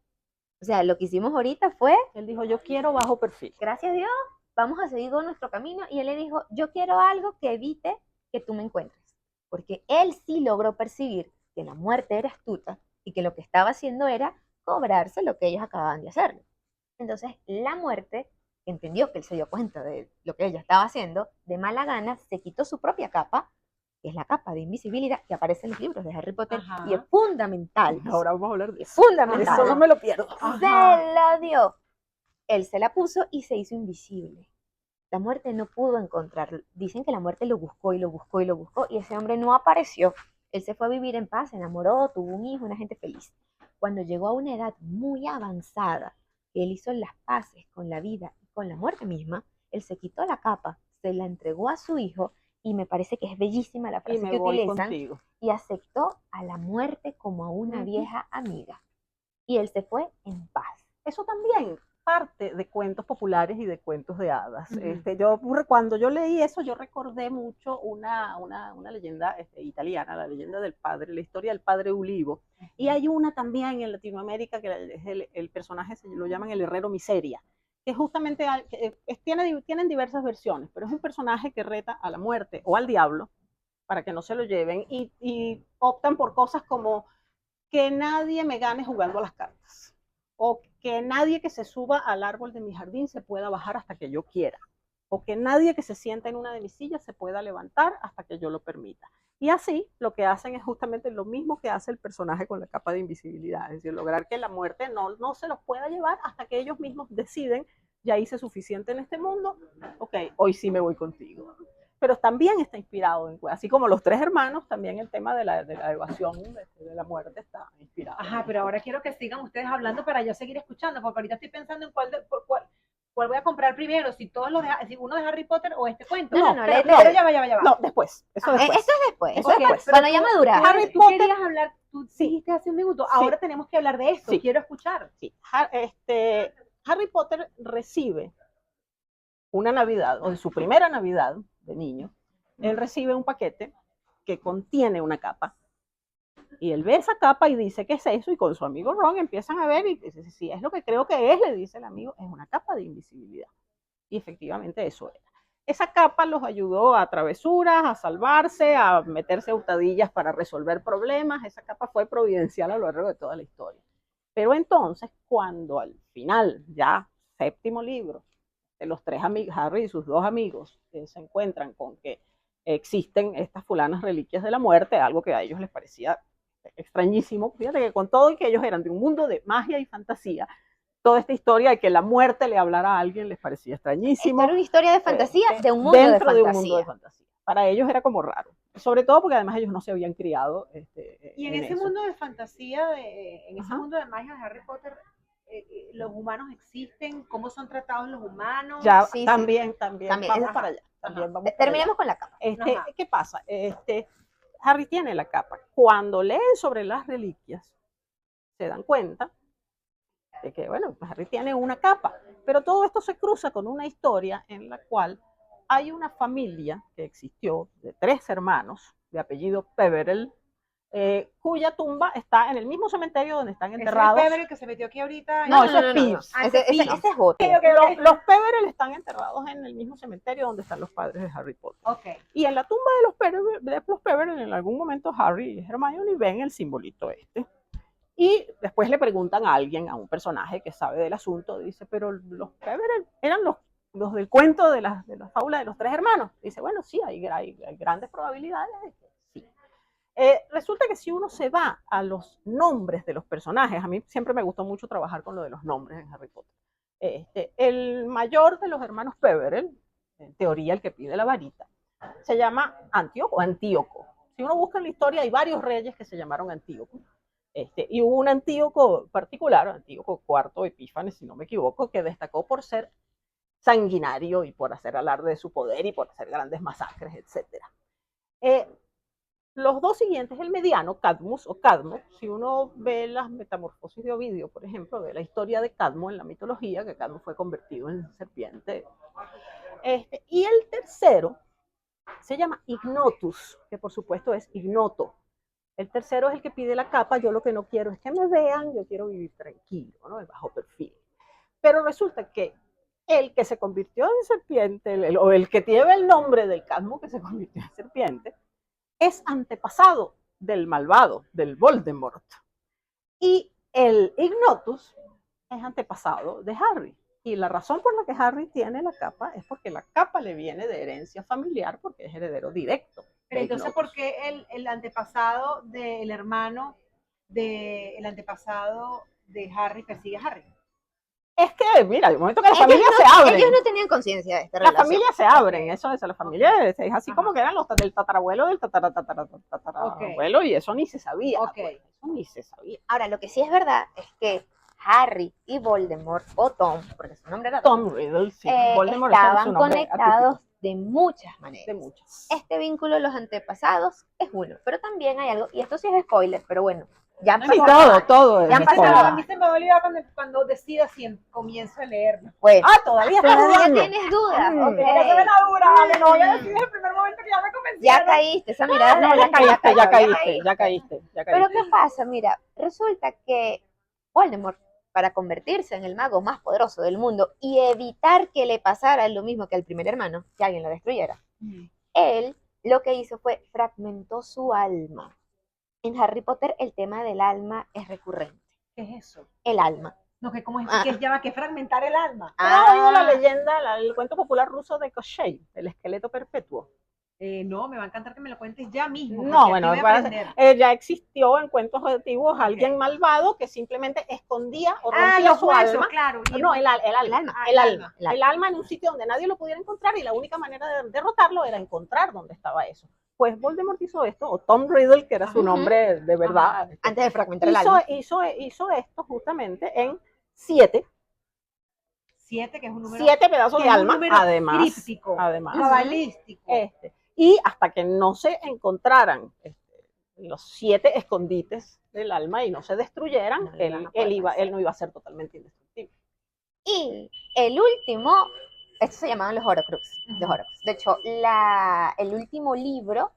O sea, lo que hicimos ahorita fue, Él dijo, yo quiero bajo perfil. gracias a Dios, vamos a seguir con nuestro camino. Y él le dijo, yo quiero algo que evite que tú me encuentres. Porque él sí logró percibir que la muerte era astuta y que lo que estaba haciendo era cobrarse lo que ellos acababan de hacerle. Entonces, la muerte entendió que él se dio cuenta de lo que ella estaba haciendo, de mala gana, se quitó su propia capa, que es la capa de invisibilidad que aparece en los libros de Harry Potter, y es fundamental. Ahora vamos a hablar de Es eso. fundamental. Eso no me lo pierdo. Se la dio. Él se la puso y se hizo invisible. La muerte no pudo encontrarlo. Dicen que la muerte lo buscó y lo buscó y lo buscó, y ese hombre no apareció. Él se fue a vivir en paz, se enamoró, tuvo un hijo, una gente feliz. Cuando llegó a una edad muy avanzada, que él hizo las paces con la vida y con la muerte misma, él se quitó la capa, se la entregó a su hijo, y me parece que es bellísima la Y frase me que voy utilizan, contigo. y aceptó a la muerte como a una vieja amiga. Y él se fue en paz. Eso también parte de cuentos populares y de cuentos de hadas. Cuando yo leí eso, yo recordé mucho una leyenda italiana, la leyenda del padre, la historia del padre Ulivo. Y hay una también en Latinoamérica que es el personaje se lo llaman el herrero miseria, que justamente tienen diversas versiones, pero es un personaje que reta a la muerte o al diablo para que no se lo lleven y optan por cosas como que nadie me gane jugando a las cartas, o que nadie que se suba al árbol de mi jardín se pueda bajar hasta que yo quiera, o que nadie que se sienta en una de mis sillas se pueda levantar hasta que yo lo permita. Y así lo que hacen es justamente lo mismo que hace el personaje con la capa de invisibilidad, es decir, lograr que la muerte no se los pueda llevar hasta que ellos mismos deciden, ya hice suficiente en este mundo, ok, hoy sí me voy contigo. Pero también está inspirado, así como los tres hermanos, también el tema de la evasión de la muerte está inspirado. Ajá, pero ahora quiero que sigan ustedes hablando para yo seguir escuchando, porque ahorita estoy pensando en cuál voy a comprar primero, si uno de Harry Potter o este cuento. No, pero ya va. No, después. Eso es después. Eso es después. Cuando ya madura. Harry Potter, querías hablar, tú dijiste hace un minuto, Sí. ahora tenemos que hablar de esto, Sí. quiero escuchar. Sí. Harry Potter recibe una Navidad, o de su primera Navidad de niño, él recibe un paquete que contiene una capa. Y él ve esa capa y dice, ¿qué es eso? Y con su amigo Ron empiezan a ver y dice, si es lo que creo que es, le dice el amigo, es una capa de invisibilidad. Y efectivamente eso era. Esa capa los ayudó a travesuras, a salvarse, a meterse a hurtadillas para resolver problemas. Esa capa fue providencial a lo largo de toda la historia. Pero entonces, cuando al final, ya séptimo libro, de los tres amigos, Harry y sus dos amigos, se encuentran con que existen estas fulanas reliquias de la muerte, algo que a ellos les parecía extrañísimo. Fíjate que con todo y que ellos eran de un mundo de magia y fantasía, toda esta historia de que la muerte le hablara a alguien les parecía extrañísimo. Era una historia de fantasía de un mundo dentro de de un mundo de fantasía. fantasía. para ellos era como raro. Sobre todo porque además ellos no se habían criado. Y en ese eso. mundo de fantasía, en ese mundo de magia de Harry Potter, los humanos existen, cómo son tratados los humanos. Ya, Sí, sí. también. También, Vamos ajá. para allá. También vamos para Terminemos allá. con la capa. Ajá. ¿Qué pasa? Harry tiene la capa. Cuando leen sobre las reliquias, se dan cuenta de que, bueno, Harry tiene una capa, pero todo esto se cruza con una historia en la cual hay una familia que existió de 3 hermanos de apellido Peverell, cuya tumba está en el mismo cementerio donde están enterrados. ¿Es el Peverell que se metió aquí ahorita? No, ese es Peeves. Ese es otro. Los Peverell están enterrados en el mismo cementerio donde están los padres de Harry Potter. Okay. Y en la tumba de los Peverell, en algún momento Harry y Hermione ven el simbolito este. Y después le preguntan a alguien, a un personaje que sabe del asunto, dice, pero los Peverell eran los del cuento de la fábula de los 3 hermanos. Dice, bueno, sí, hay grandes probabilidades de que sí. Resulta que si uno se va a los nombres de los personajes, a mí siempre me gustó mucho trabajar con lo de los nombres en Harry Potter. El mayor de los hermanos Peverell, en teoría el que pide la varita, se llama Antíoco. Si uno busca en la historia, hay varios reyes que se llamaron Antíoco. Y hubo un Antíoco particular, Antíoco IV Epífanes, si no me equivoco, que destacó por ser sanguinario y por hacer alarde de su poder y por hacer grandes masacres, etc. Los 2 siguientes, el mediano, Cadmus o Cadmo, si uno ve las metamorfosis de Ovidio, por ejemplo, ve la historia de Cadmo en la mitología, que Cadmo fue convertido en serpiente. Y el tercero se llama Ignotus, que por supuesto es ignoto. El tercero es el que pide la capa, yo lo que no quiero es que me vean, yo quiero vivir tranquilo, ¿no? De bajo perfil. Pero resulta que el que se convirtió en serpiente, o el que tiene el nombre del Cadmo que se convirtió en serpiente, es antepasado del malvado, del Voldemort. Y el Ignotus es antepasado de Harry. Y la razón por la que Harry tiene la capa es porque la capa le viene de herencia familiar, porque es heredero directo. Pero entonces, ¿por qué el antepasado del hermano el antepasado de Harry persigue a Harry? Es que, mira, el momento que las familias se abren. Ellos no tenían conciencia de esta Las relación. familias se abren, eso es, la familia es así como que eran los del tatarabuelo del tatarabuelo, y eso ni se sabía. Okay. Pues, eso ni se sabía. Ahora, lo que sí es verdad es que Harry y Voldemort, o Tom, porque su nombre era Tom Riddle, sí. Voldemort es estaban su nombre conectados artístico. de muchas maneras. De muchas. Este vínculo de los antepasados es uno, pero también hay algo, y esto sí es spoiler, pero bueno, ya han Sí, pasado todo es Ya han Pero pasado. a spoiler. mí se me va a olvidar cuando decida si comienzo a leerlo. Bueno, Todavía estás todavía dudando. tienes dudas. Mm. ok. Eso me la dura, vale, no voy a decir desde el primer momento que ya me convencieron. Ya caíste, esa mirada. No, de ya la- caíste. Pero ¿qué pasa? Mira, resulta que Voldemort, para convertirse en el mago más poderoso del mundo y evitar que le pasara lo mismo que al primer hermano, que alguien lo destruyera, él lo que hizo fue fragmentó su alma. En Harry Potter el tema del alma es recurrente. ¿Qué es eso? El alma. No, que cómo es que llama que fragmentar el alma. ¿Has oído la leyenda, el cuento popular ruso de Koshchei, el esqueleto perpetuo? No, me va a encantar que me lo cuentes ya mismo. No, porque bueno, aquí voy a aprender. ya existió en cuentos antiguos alguien malvado que simplemente escondía o rompía los su huesos, alma. claro. No, el alma en un sitio donde nadie lo pudiera encontrar, y la única manera de derrotarlo era encontrar dónde estaba eso. Pues Voldemort hizo esto, o Tom Riddle, que era su nombre de verdad, Antes de fragmentar el alma. hizo esto justamente en 7 7, que es un número. 7 pedazos que de es un alma, número además. críptico, Además. cabalístico. Y hasta que no se encontraran los 7 escondites del alma y no se destruyeran, No, él no iba a ser totalmente indestructible. Y el último, estos se llamaban los Horcruxes. De hecho, el último libro,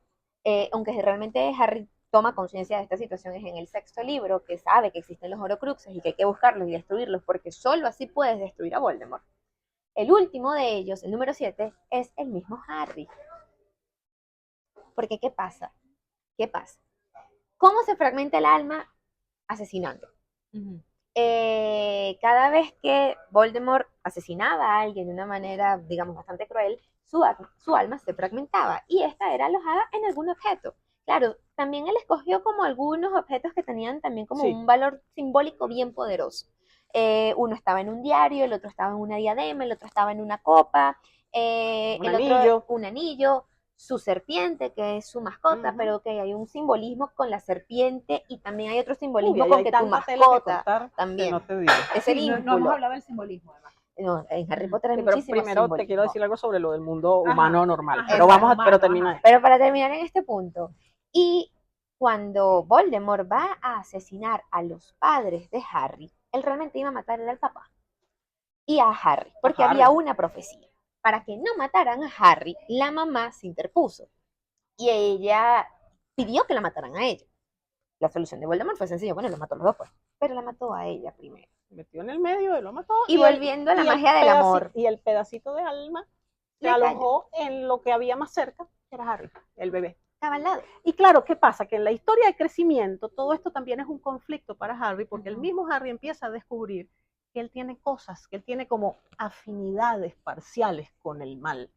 aunque realmente Harry toma conciencia de esta situación, es en el 6º libro, que sabe que existen los Horcruxes y que hay que buscarlos y destruirlos, porque solo así puedes destruir a Voldemort. El último de ellos, el número 7, es el mismo Harry. Porque ¿qué pasa? ¿Cómo se fragmenta el alma? Asesinando. Cada vez que Voldemort asesinaba a alguien de una manera, digamos, bastante cruel, su alma se fragmentaba, y esta era alojada en algún objeto. Claro, también él escogió como algunos objetos que tenían también como un valor simbólico bien poderoso. Uno estaba en un diario, el otro estaba en una diadema, el otro estaba en una copa, un anillo. su serpiente, que es su mascota, pero que hay un simbolismo con la serpiente y también hay otro simbolismo con que tu mascota también. No te digo. Ese Sí, no hemos hablado del simbolismo, además. No, en Harry Potter hay Sí, pero muchísimo primero simbolismo. te quiero decir algo sobre lo del mundo humano normal. Ajá, pero humano, pero termina. Pero para terminar en este punto, y cuando Voldemort va a asesinar a los padres de Harry, él realmente iba a matar al papá y a Harry, porque había una profecía. Para que no mataran a Harry, la mamá se interpuso y ella pidió que la mataran a ella. La solución de Voldemort fue sencilla, bueno, lo mató a los dos, pues, pero la mató a ella primero. Se metió en el medio y lo mató. Y volviendo a la magia del amor. Y el pedacito de alma se alojó en lo que había más cerca, que era Harry, el bebé. Estaba al lado. Y claro, ¿qué pasa? Que en la historia de crecimiento, todo esto también es un conflicto para Harry, porque el mismo Harry empieza a descubrir que él tiene cosas, que él tiene como afinidades parciales con el mal.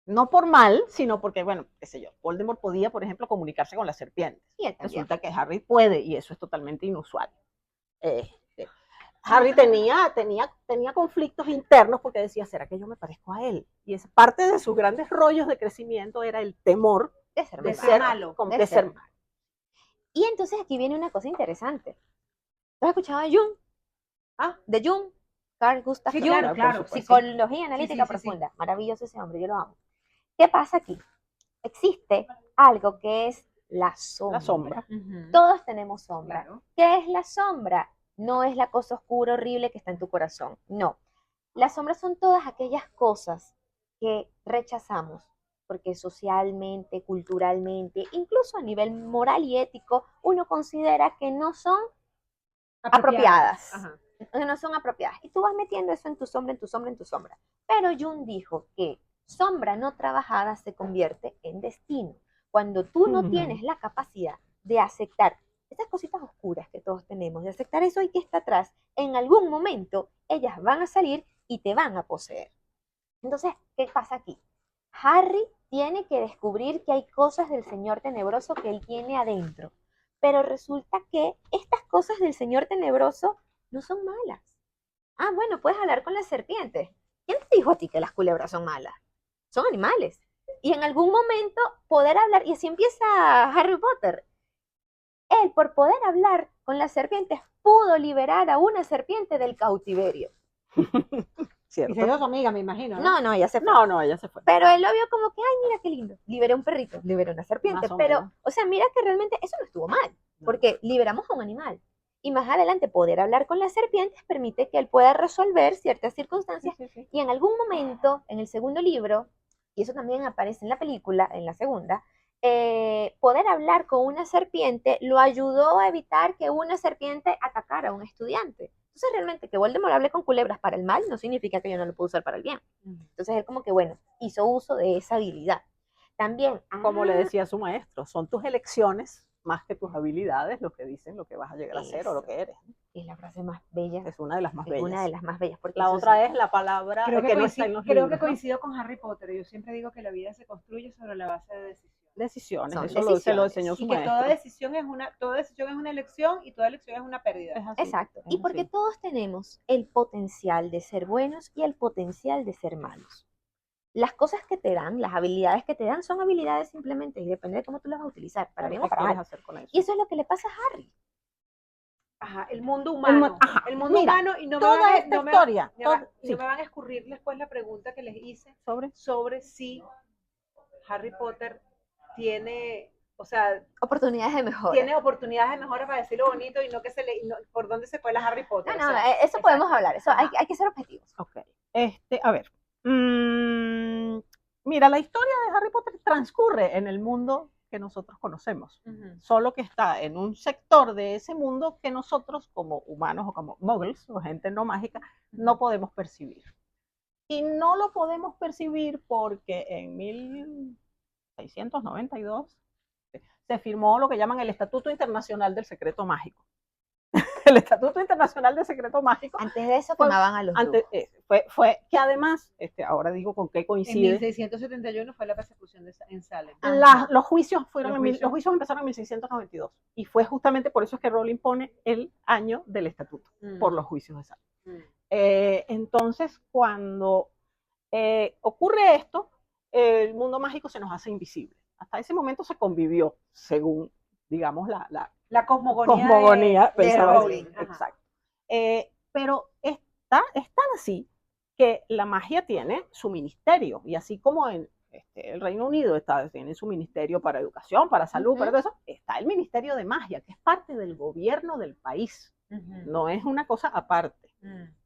No por mal, sino porque, bueno, qué sé yo, Voldemort podía, por ejemplo, comunicarse con las serpientes. Y resulta que Harry puede, y eso es totalmente inusual. Harry tenía conflictos internos porque decía, ¿será que yo me parezco a él? Y es parte de sus grandes rollos de crecimiento era el temor de ser malo. De ser malo. Y entonces aquí viene una cosa interesante. ¿Tú has escuchado de Jung? De Jung, Carl Gustav Jung. Claro, Psicología analítica profunda. Maravilloso ese hombre, yo lo amo. ¿Qué pasa aquí? Existe algo que es la sombra. La sombra. Todos tenemos sombra. Claro. ¿Qué es la sombra? No es la cosa oscura, horrible que está en tu corazón. No. Las sombras son todas aquellas cosas que rechazamos porque socialmente, culturalmente, incluso a nivel moral y ético, uno considera que no son apropiadas. Que no son apropiadas. Y tú vas metiendo eso en tu sombra, en tu sombra, en tu sombra. Pero Jung dijo que sombra no trabajada se convierte en destino. Cuando tú no tienes la capacidad de aceptar esas cositas oscuras que todos tenemos, de aceptar eso y que está atrás, en algún momento ellas van a salir y te van a poseer. Entonces, ¿qué pasa aquí? Harry tiene que descubrir que hay cosas del Señor Tenebroso que él tiene adentro, pero resulta que estas cosas del Señor Tenebroso no son malas. Ah, bueno, puedes hablar con las serpientes. ¿Quién te dijo a ti que las culebras son malas? Son animales. Y en algún momento poder hablar, y así empieza Harry Potter. Él, por poder hablar con las serpientes, pudo liberar a una serpiente del cautiverio. ¿Cierto? Y se dio su amiga, me imagino, ¿no? No, ella se fue. No, ella se fue. Pero él lo vio como que, ay, mira qué lindo. Liberé un perrito, liberé una serpiente. Pero, o sea, mira que realmente eso no estuvo mal. Porque liberamos a un animal. Y más adelante poder hablar con las serpientes permite que él pueda resolver ciertas circunstancias. Y en algún momento, en el segundo libro, y eso también aparece en la película, en la segunda, poder hablar con una serpiente lo ayudó a evitar que una serpiente atacara a un estudiante. Entonces realmente que Voldemort hable con culebras para el mal no significa que yo no lo puedo usar para el bien. Entonces él como que, bueno, hizo uso de esa habilidad. También, como le decía su maestro, son tus elecciones más que tus habilidades lo que dicen lo que vas a llegar a ser o lo que eres. Es la frase más bella. Es una de las más bellas. Una de las más bellas. Porque la otra es la palabra creo que no está en los libros. Creo que coincido con Harry Potter. Yo siempre digo que la vida se construye sobre la base de decisiones. Eso se lo enseñó su maestro. Y que toda decisión es una elección y toda elección es una pérdida. Exacto. Y porque todos tenemos el potencial de ser buenos y el potencial de ser malos. Las cosas que te dan, las habilidades que te dan, son habilidades simplemente y depende de cómo tú las vas a utilizar, para bien o para mal. Y eso es lo que le pasa a Harry. Ajá, el mundo humano. El mundo humano, y no toda esta historia. No me van a escurrir después la pregunta que les hice sobre si Harry Potter tiene, o sea, oportunidades de mejora. Tiene oportunidades de mejora, para decirlo bonito, y no que por dónde se fue la Harry Potter. No, eso podemos hablar, eso hay que ser objetivos. Ok. A ver. Mira, la historia de Harry Potter transcurre en el mundo que nosotros conocemos, solo que está en un sector de ese mundo que nosotros como humanos o como muggles o gente no mágica no podemos percibir. Y no lo podemos percibir porque en 1692 se firmó lo que llaman el Estatuto Internacional del Secreto Mágico. El Estatuto Internacional del Secreto Mágico. Antes de eso quemaban a los fue que además, ahora digo con qué coincide. En 1671 fue la persecución en Salem. Los juicios empezaron en 1692 y fue justamente por eso es que Rowling pone el año del estatuto, por los juicios de Salem. Entonces, cuando ocurre esto, el mundo mágico se nos hace invisible. Hasta ese momento se convivió, según, digamos, La cosmogonía de pensaba Rowling. así. Exacto. Pero es tan así que la magia tiene su ministerio, y así como en el Reino Unido tiene su ministerio para educación, para salud, para todo eso, está el ministerio de magia, que es parte del gobierno del país, no es una cosa aparte.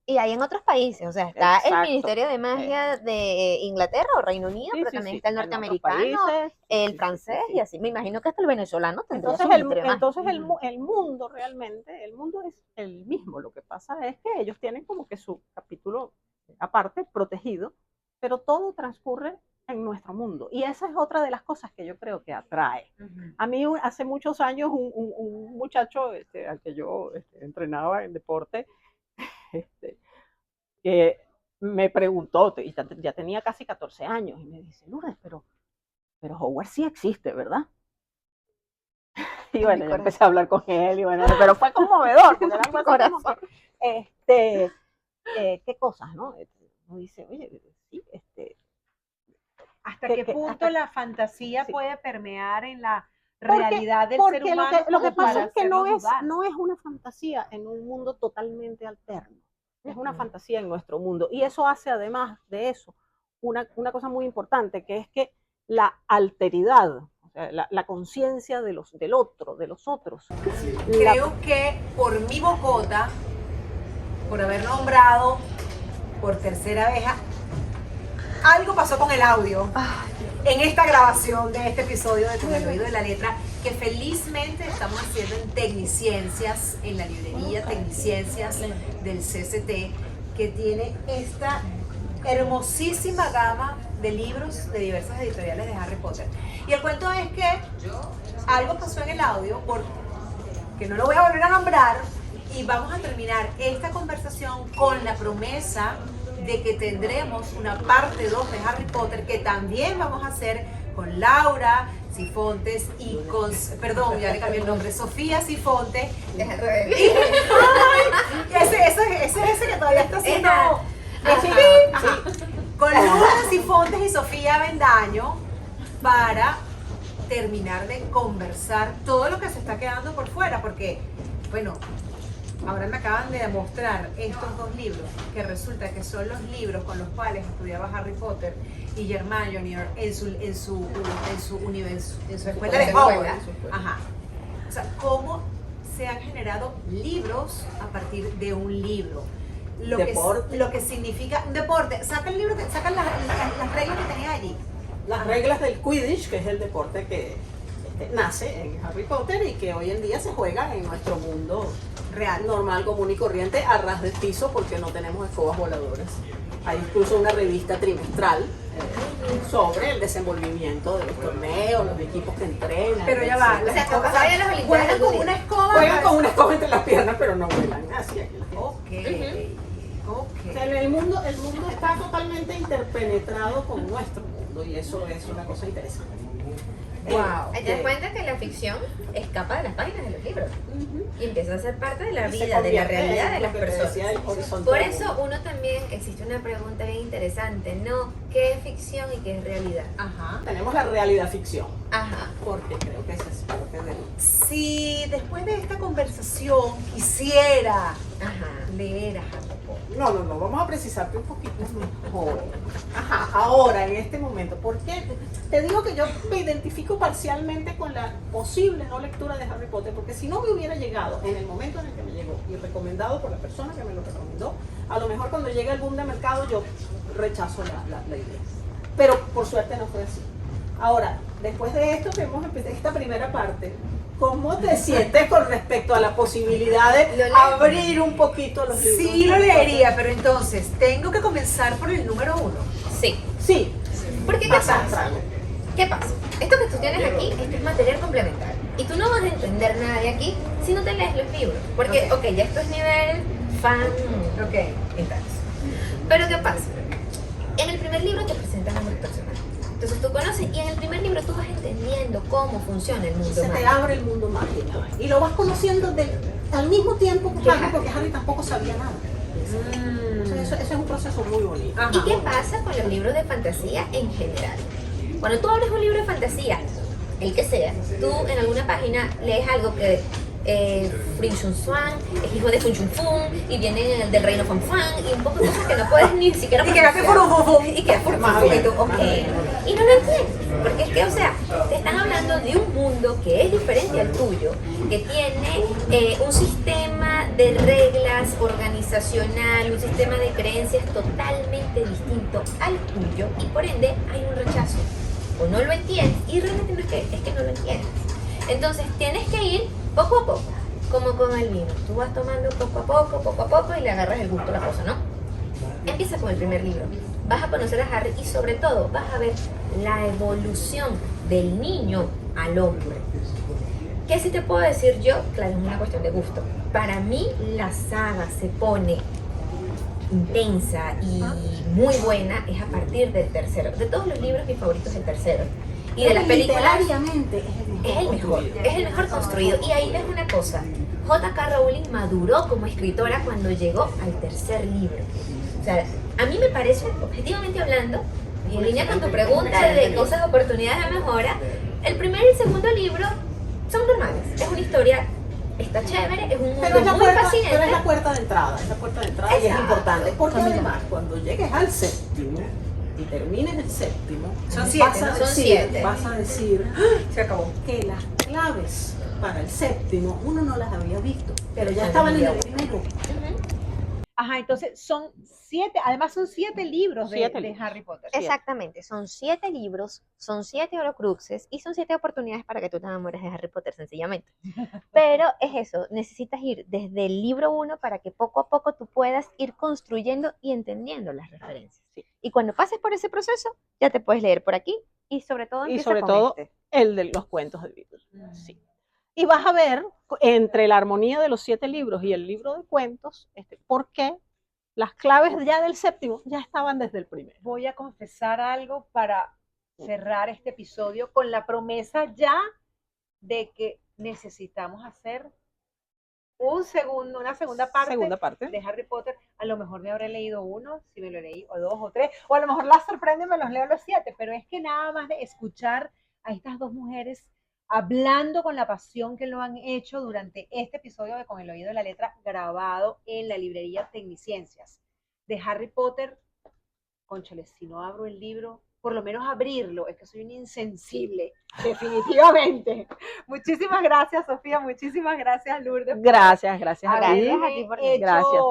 Y hay en otros países, o sea, está Exacto. el Ministerio de Magia de Inglaterra o Reino Unido, Sí, pero sí, también sí, está el en otros norteamericano, países, el sí, francés sí. y así. Me imagino que hasta el venezolano tendría Entonces, su Ministerio de Magia. el mundo realmente, el mundo es el mismo. Lo que pasa es que ellos tienen como que su capítulo aparte, protegido, pero todo transcurre en nuestro mundo. Y esa es otra de las cosas que yo creo que atrae. A mí hace muchos años un muchacho al que yo entrenaba en deporte, que me preguntó, y ya tenía casi 14 años, y me dice, Lourdes, pero Hogwarts sí existe, ¿verdad? Y bueno, yo empecé a hablar con él, y bueno, pero fue conmovedor, porque era algo así como que, qué cosas, ¿no? Uno dice, oye, sí, ¿Hasta qué punto la fantasía sí. puede permear en la realidad del ser humano? Porque lo que como para pasa es que hacerlo no dudar? es una fantasía en un mundo totalmente alterno, es una fantasía en nuestro mundo, y eso hace, además de eso, una cosa muy importante, que es que la alteridad, o sea, la conciencia del otro, de los otros. Creo que por mi bocota, por haber nombrado por tercera vez, algo pasó con el audio en esta grabación de este episodio de Con el Oído de la Letra, que felizmente estamos haciendo en Tecniciencias, en la librería Tecniciencias del CCT, que tiene esta hermosísima gama de libros de diversas editoriales de Harry Potter. Y el cuento es que algo pasó en el audio, que no lo voy a volver a nombrar, y vamos a terminar esta conversación con la promesa de que tendremos una parte 2 de Harry Potter, que también vamos a hacer con Laura Sifontes y con, perdón, ya le cambié el nombre, Sofía Sifontes. Y ese que todavía está haciendo. Con Laura Sifontes y Sofía Bendaño, para terminar de conversar todo lo que se está quedando por fuera, porque, bueno, ahora me acaban de demostrar estos dos libros, que resulta que son los libros con los cuales estudiaba Harry Potter y Hermione en su escuela de Hogwarts. Ajá. O sea, cómo se han generado libros a partir de un libro. Lo que significa un deporte. Sacan las reglas que tenía allí. Las reglas del Quidditch, que es el deporte que nace en Harry Potter y que hoy en día se juega en nuestro mundo real, normal, común y corriente, a ras del piso, porque no tenemos escobas voladoras. Hay incluso una revista trimestral sobre el desenvolvimiento de los torneos, los equipos que entrenan. Pero ya va, O sea, como saben las Olimpiadas juegan del con Quidditch. una escoba. Juegan con una escoba entre las piernas, pero no vuelan así. O sea, el mundo está totalmente interpenetrado con nuestro mundo, y eso es una cosa interesante. Wow. Te das cuenta que la ficción escapa de las páginas de los libros y empieza a ser parte de la vida, de la realidad de las personas. Por eso uno también, existe una pregunta bien interesante, ¿no? ¿Qué es ficción y qué es realidad? Ajá. Tenemos la realidad ficción, Ajá. porque creo que esa es parte del... Si después de esta conversación quisiera Ajá. leer a Harry Potter. No, vamos a precisarte un poquito mejor. Ajá, ahora, en este momento, ¿por qué? Te digo que yo me identifico parcialmente con la posible no lectura de Harry Potter, porque si no me hubiera llegado en el momento en el que me llegó y recomendado por la persona que me lo recomendó, a lo mejor cuando llegue el boom de mercado yo rechazo la idea. Pero por suerte no fue así. Ahora, después de esto que hemos empezado esta primera parte, ¿cómo te sientes con respecto a la posibilidad de abrir un poquito los libros? Sí lo leería, pero entonces tengo que comenzar por el número 1. Sí. Sí. Porque ¿qué pasa? ¿Qué pasa? Esto que tú tienes aquí, esto es material complementario. Y tú no vas a entender nada de aquí si no te lees los libros. Porque, ok, ya esto es nivel fan, intenso. Pero ¿qué pasa? En el primer libro te presentan a los personajes. Entonces tú conoces, y en el primer libro tú vas entendiendo cómo funciona el mundo mágico. Se te abre el mundo mágico. Y lo vas conociendo al mismo tiempo que Harry, porque Harry tampoco sabía nada. Entonces, ese es un proceso muy bonito. ¿Y qué pasa con los libros de fantasía en general? Cuando tú abres un libro de fantasía, el que sea, tú en alguna página lees algo que Fring Shun Swan es hijo de Fun Chun Fun y viene del reino Fan Fan y un poco de cosas que no puedes ni siquiera Y que hace por y que por más y tú, ok, y no lo entiendes, porque es que, o sea, te están hablando de un mundo que es diferente al tuyo, que tiene un sistema de reglas organizacional, un sistema de creencias totalmente distinto al tuyo y por ende hay un rechazo. O no lo entiendes y realmente no es que no lo entiendes. Entonces tienes que ir poco a poco, como con el vino. Tú vas tomando poco a poco y le agarras el gusto a la cosa, ¿no? Empieza con el primer libro. Vas a conocer a Harry y sobre todo vas a ver la evolución del niño al hombre. ¿Qué sí te puedo decir yo? Claro, es una cuestión de gusto. Para mí la saga se pone intensa y muy buena es a partir del tercero. De todos los libros, mi favorito es el tercero. Y de las películas es el mejor construido. Y ahí ves una cosa, J.K. Rowling maduró como escritora cuando llegó al tercer libro. O sea, a mí me parece, objetivamente hablando, y en línea con tu pregunta de cosas, oportunidades de mejora, el primer y el segundo libro son normales. Es una historia, está chévere, es un mundo muy fascinante. Pero es la puerta de entrada, y es importante. Porque además, cuando llegues al séptimo y termines el séptimo, Son siete. vas a decir Se acabó. que las claves para el séptimo uno no las había visto, pero ya estaban en el primero. Ajá, entonces son 7, además son 7 libros de libros. Harry Potter. Exactamente, son 7 libros, son 7 horocruxes y son 7 oportunidades para que tú te enamores de Harry Potter, sencillamente. Pero es eso, necesitas ir desde el libro 1 para que poco a poco tú puedas ir construyendo y entendiendo las referencias. Sí. Y cuando pases por ese proceso, ya te puedes leer por aquí y sobre todo Y empieza sobre con todo este. el de los cuentos de Beatles. Sí. Y vas a ver entre la armonía de los 7 libros y el libro de cuentos, por qué las claves ya del séptimo ya estaban desde el primero. Voy a confesar algo para cerrar este episodio con la promesa ya de que necesitamos hacer una segunda parte de Harry Potter. A lo mejor me habré leído uno, si me lo leí, o 2 o 3, o a lo mejor las sorprende y me los leo los 7, pero es que nada más de escuchar a estas dos mujeres hablando con la pasión que lo han hecho durante este episodio de Con el Oído de la Letra, grabado en la librería Tecniciencias de Harry Potter. Cónchale, si no abro el libro, por lo menos abrirlo, es que soy un insensible, definitivamente. Muchísimas gracias, Sofía, muchísimas gracias, Lourdes. Gracias a ti. Gracias a ti por Gracias.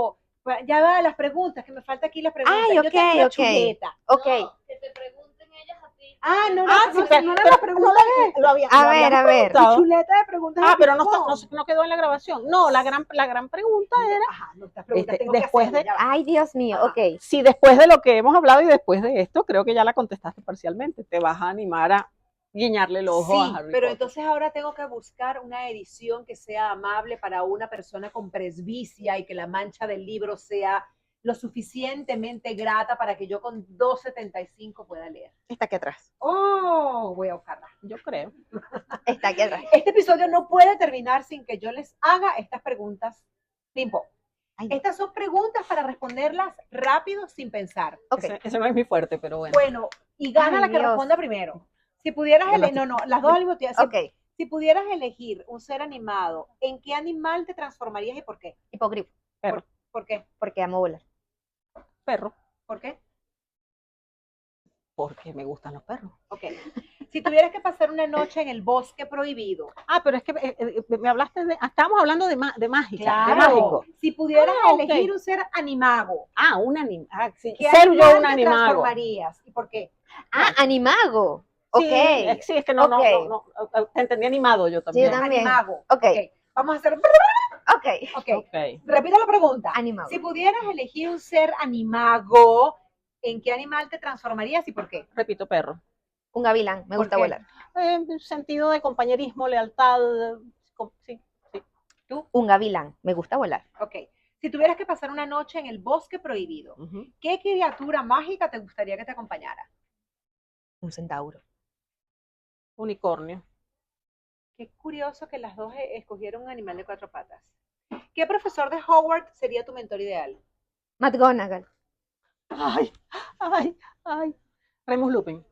Ya va las preguntas, que me falta aquí las preguntas. Ay, Yo tengo una ok. chuleta. Ok, Que te pregunten ellas a ti. No pero era la pregunta de... a ver. Mi chuleta de preguntas. Pero no quedó en la grabación. No, la gran pregunta era, Ajá, no, estas preguntas tengo después que hacerlas, de- ya va. Ay, Dios mío, Ajá. ok. si después de lo que hemos hablado y después de esto, creo que ya la contestaste parcialmente, te vas a animar a guiñarle el ojo a Sí, Harry pero Potter. entonces ahora tengo que buscar una edición que sea amable para una persona con presbicia y que la mancha del libro sea lo suficientemente grata para que yo con 2.75 pueda leer. Está aquí atrás. Oh, voy a buscarla. Yo creo. Está aquí atrás. Este episodio no puede terminar sin que yo les haga estas preguntas. Pimpo. Ay. Estas son preguntas para responderlas rápido, sin pensar. Ok. Ese no es mi fuerte, pero bueno. Bueno, y gana Ay, la que Dios. responda primero. Si pudieras elegir, no, las dos al mismo tiempo. Ok. Si pudieras elegir un ser animado, ¿en qué animal te transformarías y por qué? Hipogrifo, ¿Por qué? porque amo volar. Perro, ¿Por qué? porque me gustan los perros. Ok. Si tuvieras que pasar una noche en el bosque prohibido. Pero es que me hablaste estábamos hablando de mágica, Claro. de mágico. Si pudieras Ok. elegir un ser animago, Un animal. Sí. ¿qué Ser yo animal un te animago. transformarías y por qué? Animago. Ok. Sí, es que no, te entendí animado yo también. Sí, yo también. Animago. Ok. Vamos a hacer. Ok. Ok. Ok. Repito la pregunta. Animago. Si pudieras elegir un ser animago, ¿en qué animal te transformarías y por qué? Repito, perro. Un gavilán, me ¿Por gusta qué? volar. Sentido de compañerismo, lealtad. Sí. Un gavilán, me gusta volar. Ok. Si tuvieras que pasar una noche en el bosque prohibido, Ujú. ¿qué criatura mágica te gustaría que te acompañara? Un centauro. Unicornio. Qué curioso que las dos escogieron un animal de 4 patas. ¿Qué profesor de Hogwarts sería tu mentor ideal? McGonagall. Ay, ay, ay. Remus Lupin.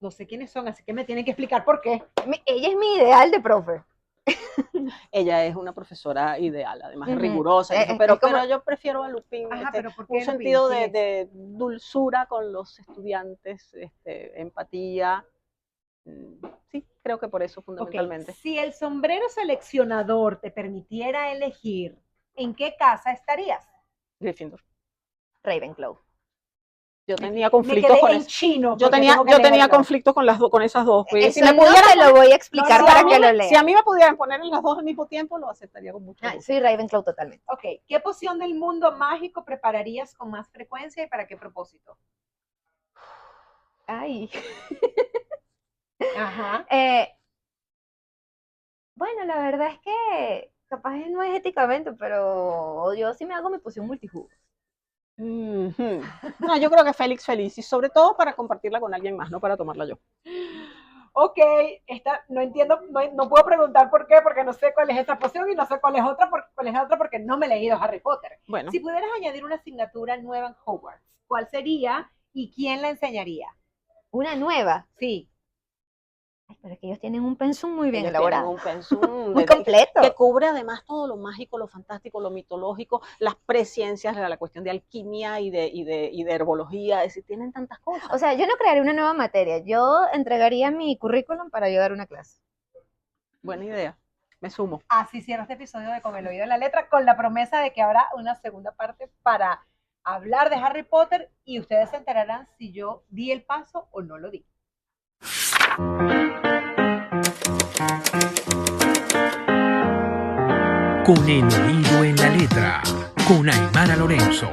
No sé quiénes son, así que me tienen que explicar por qué. Ella es mi ideal de profe. Ella es una profesora ideal, además es Ujú. rigurosa, Es pero como- yo prefiero a Lupin. Ajá, pero ¿por qué Un Lupin? sentido ¿Quién es? de dulzura con los estudiantes, empatía. Sí, creo que por eso Ok, fundamentalmente. si el sombrero seleccionador te permitiera elegir, ¿en qué casa estarías? Gryffindor. Ravenclaw. Yo tenía Me conflictos quedé con en eso. chino. Yo porque tenía, tengo que yo tenía leerlo. conflictos con esas dos. Pues, Eso no te lo voy a explicar No, para no, que lo si leas. a mí me pudieran poner en las dos al mismo tiempo, lo aceptaría con mucho gusto. Soy Ravenclaw totalmente. Ok, ¿qué poción del mundo mágico prepararías con más frecuencia y para qué propósito? Ay. Ajá. Bueno, la verdad es que capaz no es éticamente, pero yo sí me hago mi poción multijugo. Ujú. No, yo creo que Félix feliz, y sobre todo para compartirla con alguien más, no para tomarla yo. Ok, no entiendo, no puedo preguntar por qué, porque no sé cuál es esa poción y no sé cuál es la otra porque no me he leído Harry Potter. Bueno, Si pudieras añadir una asignatura nueva en Hogwarts, ¿cuál sería y quién la enseñaría? Una nueva. Sí. Ay, pero es que ellos tienen un pensum muy bien ellos elaborado. tienen un pensum Muy completo. que cubre además todo lo mágico, lo fantástico, lo mitológico, las presciencias, la cuestión de alquimia y de herbología, es decir, tienen tantas cosas. O sea, yo no crearía una nueva materia. Yo entregaría mi currículum para ayudar a una clase. Buena idea, me sumo. Así cierra este episodio de Con el oído en la letra, con la promesa de que habrá una segunda parte para hablar de Harry Potter y ustedes se enterarán si yo di el paso o no lo di. Con el oído en la letra, con Aymara Lorenzo.